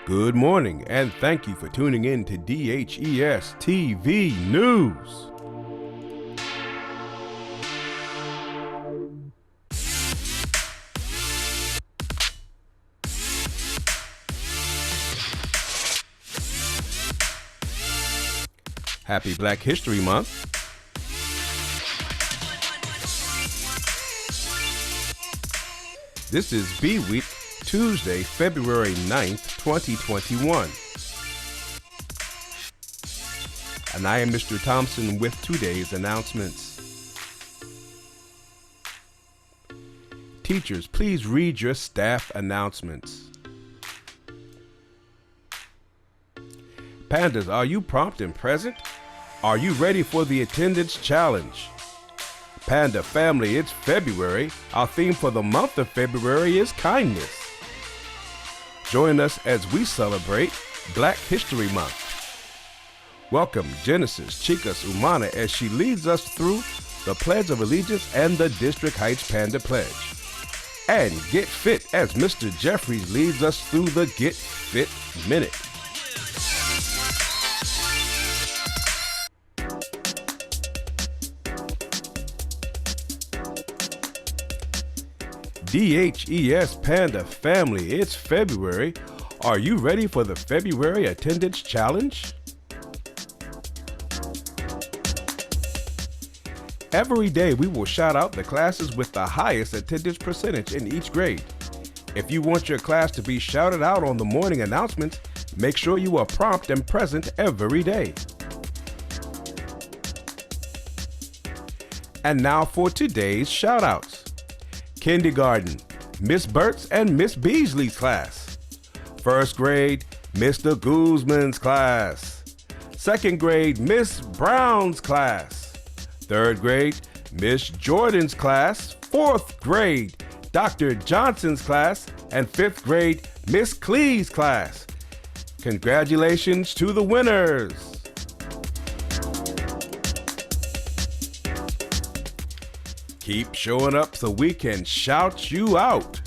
Good morning, and thank you for tuning in to DHES TV News. Happy Black History Month. This is B Week, Tuesday, February 9th, 2021. And I am Mr. Thompson with today's announcements. Teachers, please read your staff announcements. Pandas, are you prompt and present? Are you ready for the attendance challenge? Panda family, it's February. Our theme for the month of February is kindness. Join us as we celebrate Black History Month. Welcome Genesis Chicas Umana as she leads us through the Pledge of Allegiance and the District Heights Panda Pledge. And Get Fit as Mr. Jeffries leads us through the Get Fit Minute. DHES Panda family, it's February. Are you ready for the February attendance challenge? Every day we will shout out the classes with the highest attendance percentage in each grade. If you want your class to be shouted out on the morning announcements, make sure you are prompt and present every day. And now for today's shoutouts. Kindergarten, Miss Burt's and Miss Beasley's class. First grade, Mr. Guzman's class. Second grade, Miss Brown's class. Third grade, Miss Jordan's class. Fourth grade, Dr. Johnson's class. And fifth grade, Miss Clee's class. Congratulations to the winners. Keep showing up so we can shout you out.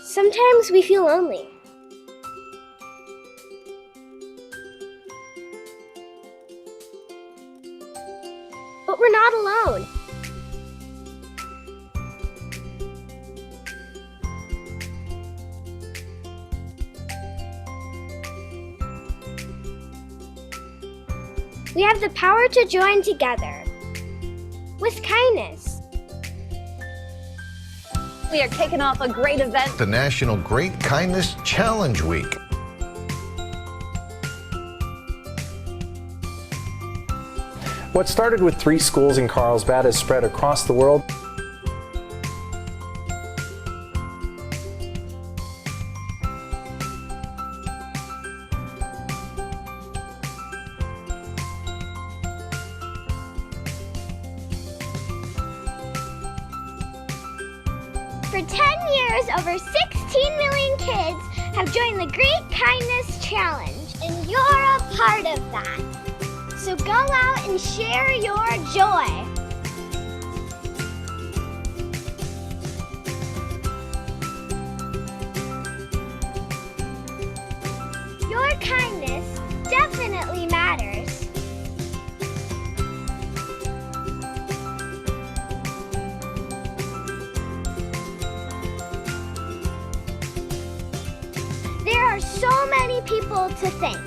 Sometimes we feel lonely. But we're not alone. We have the power to join together with kindness. We are kicking off a great event. The National Great Kindness Challenge Week. What started with 3 schools in Carlsbad has spread across the world. For 10 years, over 16 million kids have joined the Great Kindness Challenge, and you're a part of that. So go out and share your joy. Your kindness definitely matters. There are so many people to think.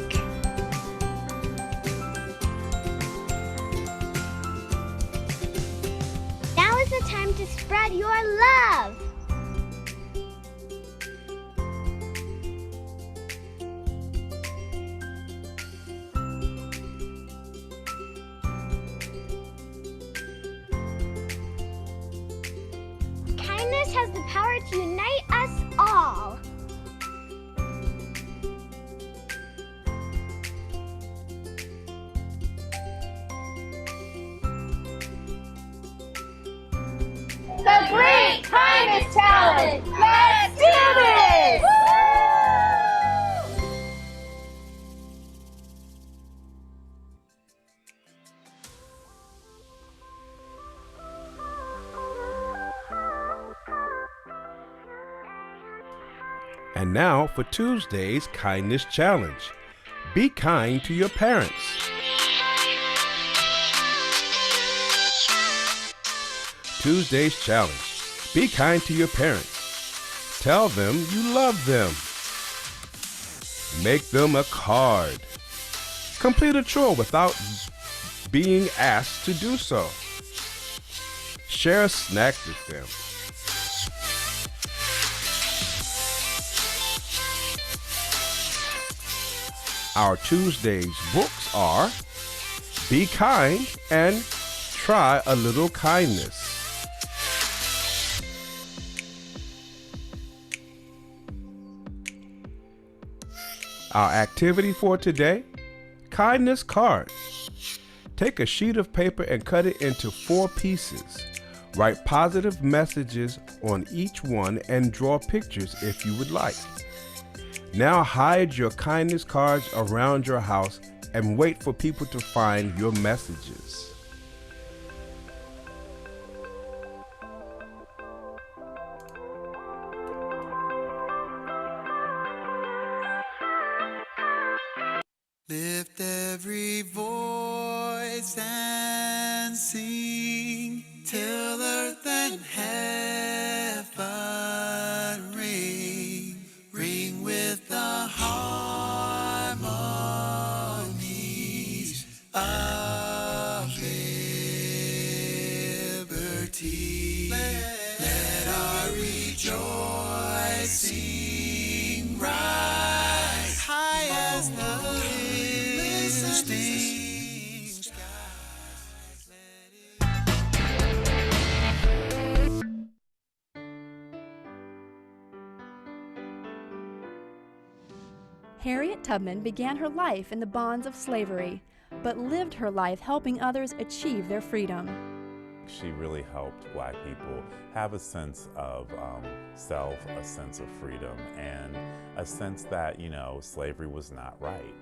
Now is the time to spread your love. Kindness has the power to unite us all. The Great Kindness Challenge! Let's do this! And now for Tuesday's Kindness Challenge. Be kind to your parents. Tuesday's challenge. Be kind to your parents. Tell them you love them. Make them a card. Complete a chore without being asked to do so. Share a snack with them. Our Tuesday's books are Be Kind and Try a Little Kindness. Our activity for today, kindness cards. Take a sheet of paper and cut it into 4 pieces. Write positive messages on each one and draw pictures if you would like. Now hide your kindness cards around your house and wait for people to find your messages. Lift every voice and sing till earth and heaven ring, ring with the harmonies of liberty. Let our rejoicing rise high as the Harriet Tubman began her life in the bonds of slavery, but lived her life helping others achieve their freedom. She really helped Black people have a sense of self, a sense of freedom, and a sense that, you know, slavery was not right.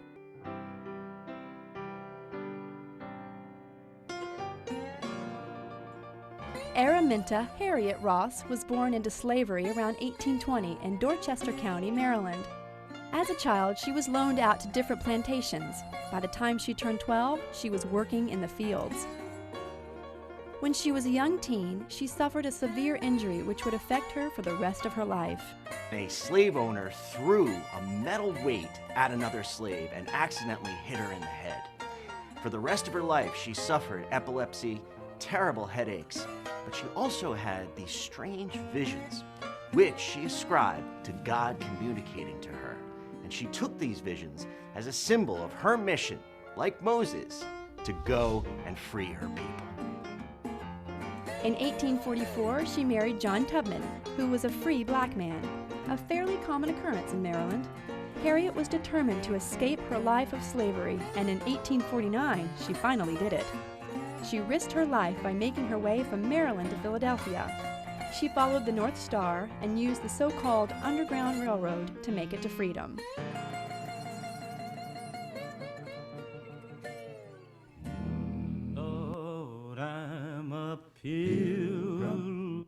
Araminta Harriet Ross was born into slavery around 1820 in Dorchester County, Maryland. As a child, she was loaned out to different plantations. By the time she turned 12, she was working in the fields. When she was a young teen, she suffered a severe injury which would affect her for the rest of her life. A slave owner threw a metal weight at another slave and accidentally hit her in the head. For the rest of her life, she suffered epilepsy, terrible headaches, but she also had these strange visions, which she ascribed to God communicating to her. And she took these visions as a symbol of her mission, like Moses, to go and free her people. In 1844, she married John Tubman, who was a free Black man, a fairly common occurrence in Maryland. Harriet was determined to escape her life of slavery, and in 1849, she finally did it. She risked her life by making her way from Maryland to Philadelphia. She followed the North Star and used the so-called Underground Railroad to make it to freedom. Lord, I'm a pilgrim.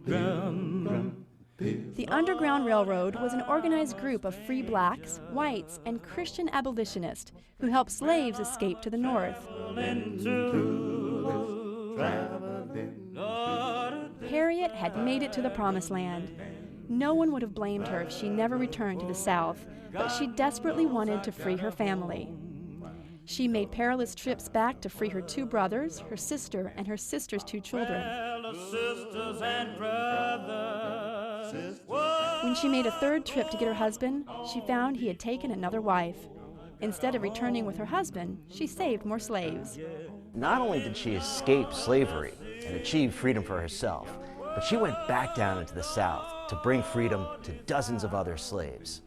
The Underground Railroad was an organized group of free Blacks, whites, and Christian abolitionists who helped slaves escape to the North. Harriet had made it to the Promised Land. No one would have blamed her if she never returned to the South, but she desperately wanted to free her family. She made perilous trips back to free her 2 brothers, her sister, and her sister's 2 children. When she made a 3rd trip to get her husband, she found he had taken another wife. Instead of returning with her husband, she saved more slaves. Not only did she escape slavery and achieve freedom for herself, but she went back down into the South to bring freedom to dozens of other slaves.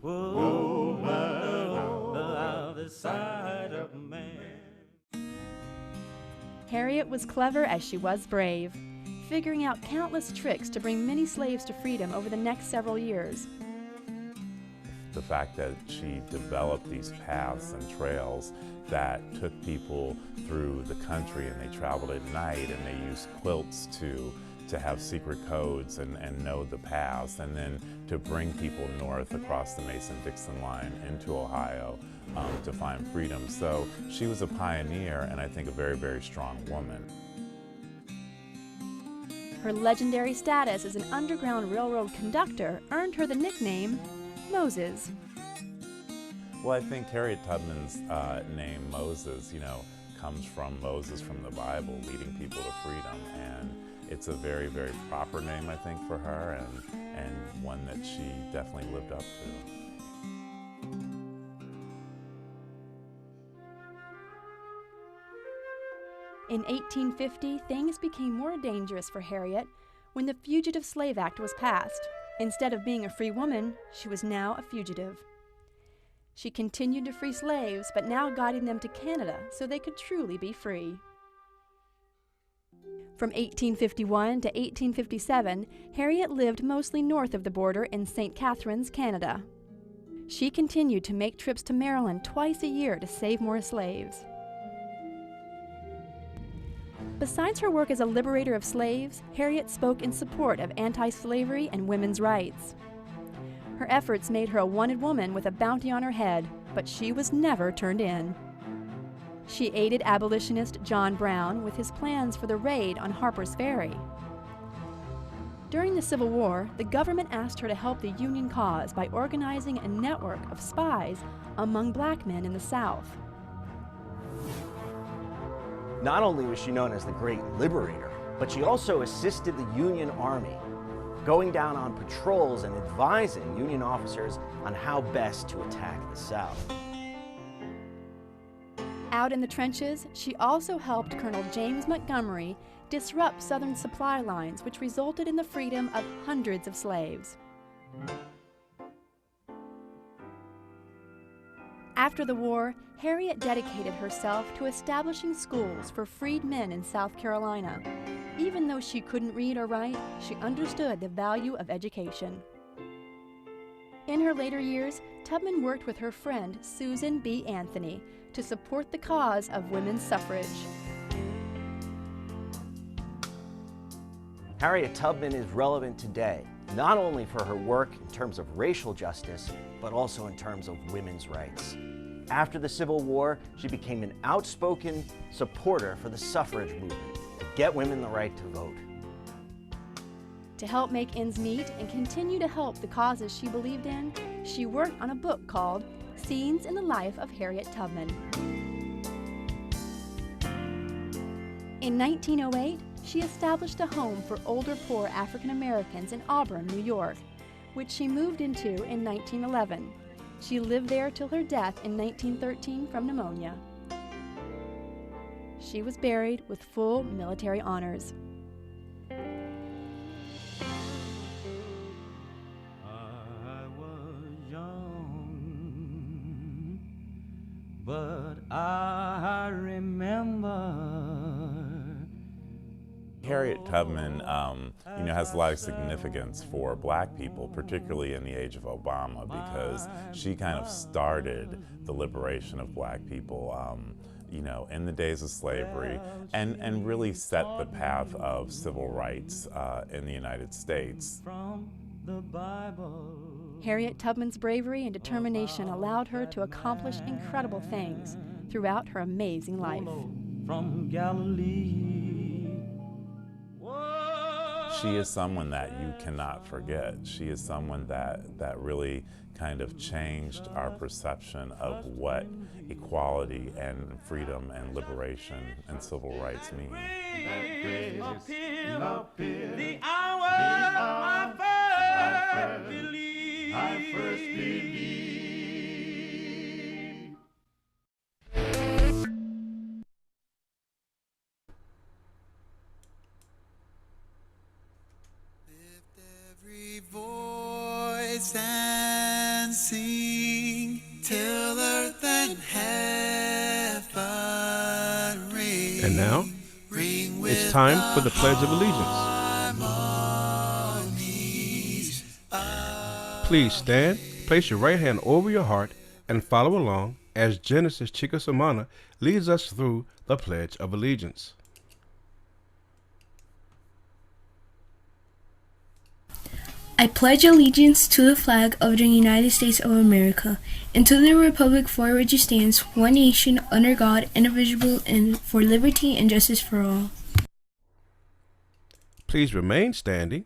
Harriet was clever as she was brave, figuring out countless tricks to bring many slaves to freedom over the next several years. The fact that she developed these paths and trails that took people through the country, and they traveled at night, and they used quilts to have secret codes and know the paths, and then to bring people north across the Mason-Dixon line into Ohio to find freedom. So she was a pioneer, and I think a very, very strong woman. Her legendary status as an Underground Railroad conductor earned her the nickname Moses. Well, I think Harriet Tubman's name, Moses, comes from Moses from the Bible, leading people to freedom. And it's a very, very proper name, I think, for her, and one that she definitely lived up to. In 1850, things became more dangerous for Harriet when the Fugitive Slave Act was passed. Instead of being a free woman, she was now a fugitive. She continued to free slaves, but now guiding them to Canada so they could truly be free. From 1851 to 1857, Harriet lived mostly north of the border in St. Catharines, Canada. She continued to make trips to Maryland twice a year to save more slaves. Besides her work as a liberator of slaves, Harriet spoke in support of anti-slavery and women's rights. Her efforts made her a wanted woman with a bounty on her head, but she was never turned in. She aided abolitionist John Brown with his plans for the raid on Harper's Ferry. During the Civil War, the government asked her to help the Union cause by organizing a network of spies among black men in the South. Not only was she known as the Great Liberator, but she also assisted the Union Army, going down on patrols and advising Union officers on how best to attack the South. Out in the trenches, she also helped Colonel James Montgomery disrupt Southern supply lines, which resulted in the freedom of hundreds of slaves. After the war, Harriet dedicated herself to establishing schools for freed men in South Carolina. Even though she couldn't read or write, she understood the value of education. In her later years, Tubman worked with her friend Susan B. Anthony to support the cause of women's suffrage. Harriet Tubman is relevant today, not only for her work in terms of racial justice, but also in terms of women's rights. After the Civil War, she became an outspoken supporter for the suffrage movement to get women the right to vote. To help make ends meet and continue to help the causes she believed in, she worked on a book called Scenes in the Life of Harriet Tubman. In 1908, she established a home for older poor African Americans in Auburn, New York, which she moved into in 1911. She lived there till her death in 1913 from pneumonia. She was buried with full military honors. But I remember. Harriet Tubman, has a lot of significance for black people, particularly in the age of Obama, because she kind of started the liberation of black people, in the days of slavery, and really set the path of civil rights in the United States. From the Bible. Harriet Tubman's bravery and determination allowed her to accomplish incredible things throughout her amazing life. From Galilee. she is someone that you cannot forget. She is someone that really kind of changed our perception of what equality and freedom and liberation and civil rights mean. The hour I first believed. Voice and sing till earth and heaven ring. And now, it's time for the Pledge of Allegiance. Please stand, place your right hand over your heart, and follow along as Genesis Chickasamana leads us through the Pledge of Allegiance. I pledge allegiance to the flag of the United States of America and to the republic for which it stands, one nation, under God, indivisible, and for liberty and justice for all. Please remain standing,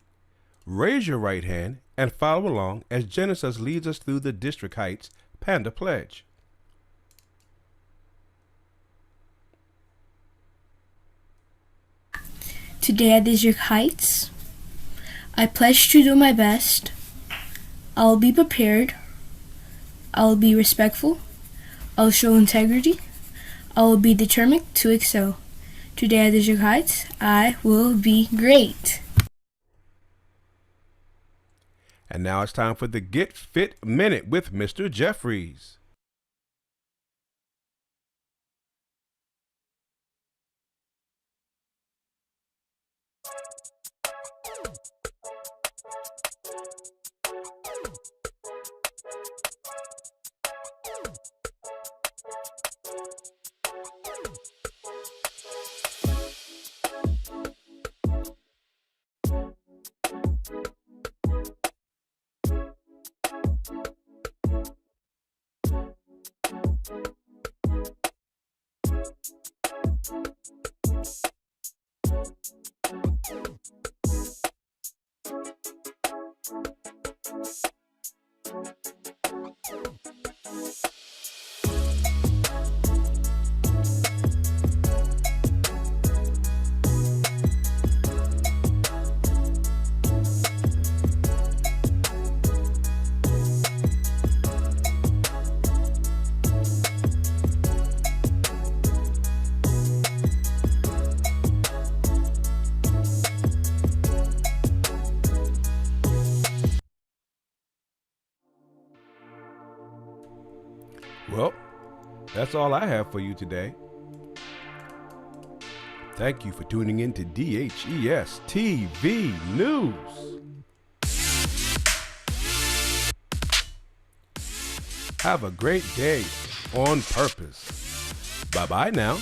raise your right hand, and follow along as Genesis leads us through the District Heights Panda Pledge. Today at District Heights, I pledge to do my best. I will be prepared. I will be respectful. I will show integrity. I will be determined to excel. Today at District Heights, I will be great. And now it's time for the Get Fit Minute with Mr. Jeffries. Well, that's all I have for you today. Thank you for tuning in to DHES TV News. Have a great day on purpose. Bye-bye now.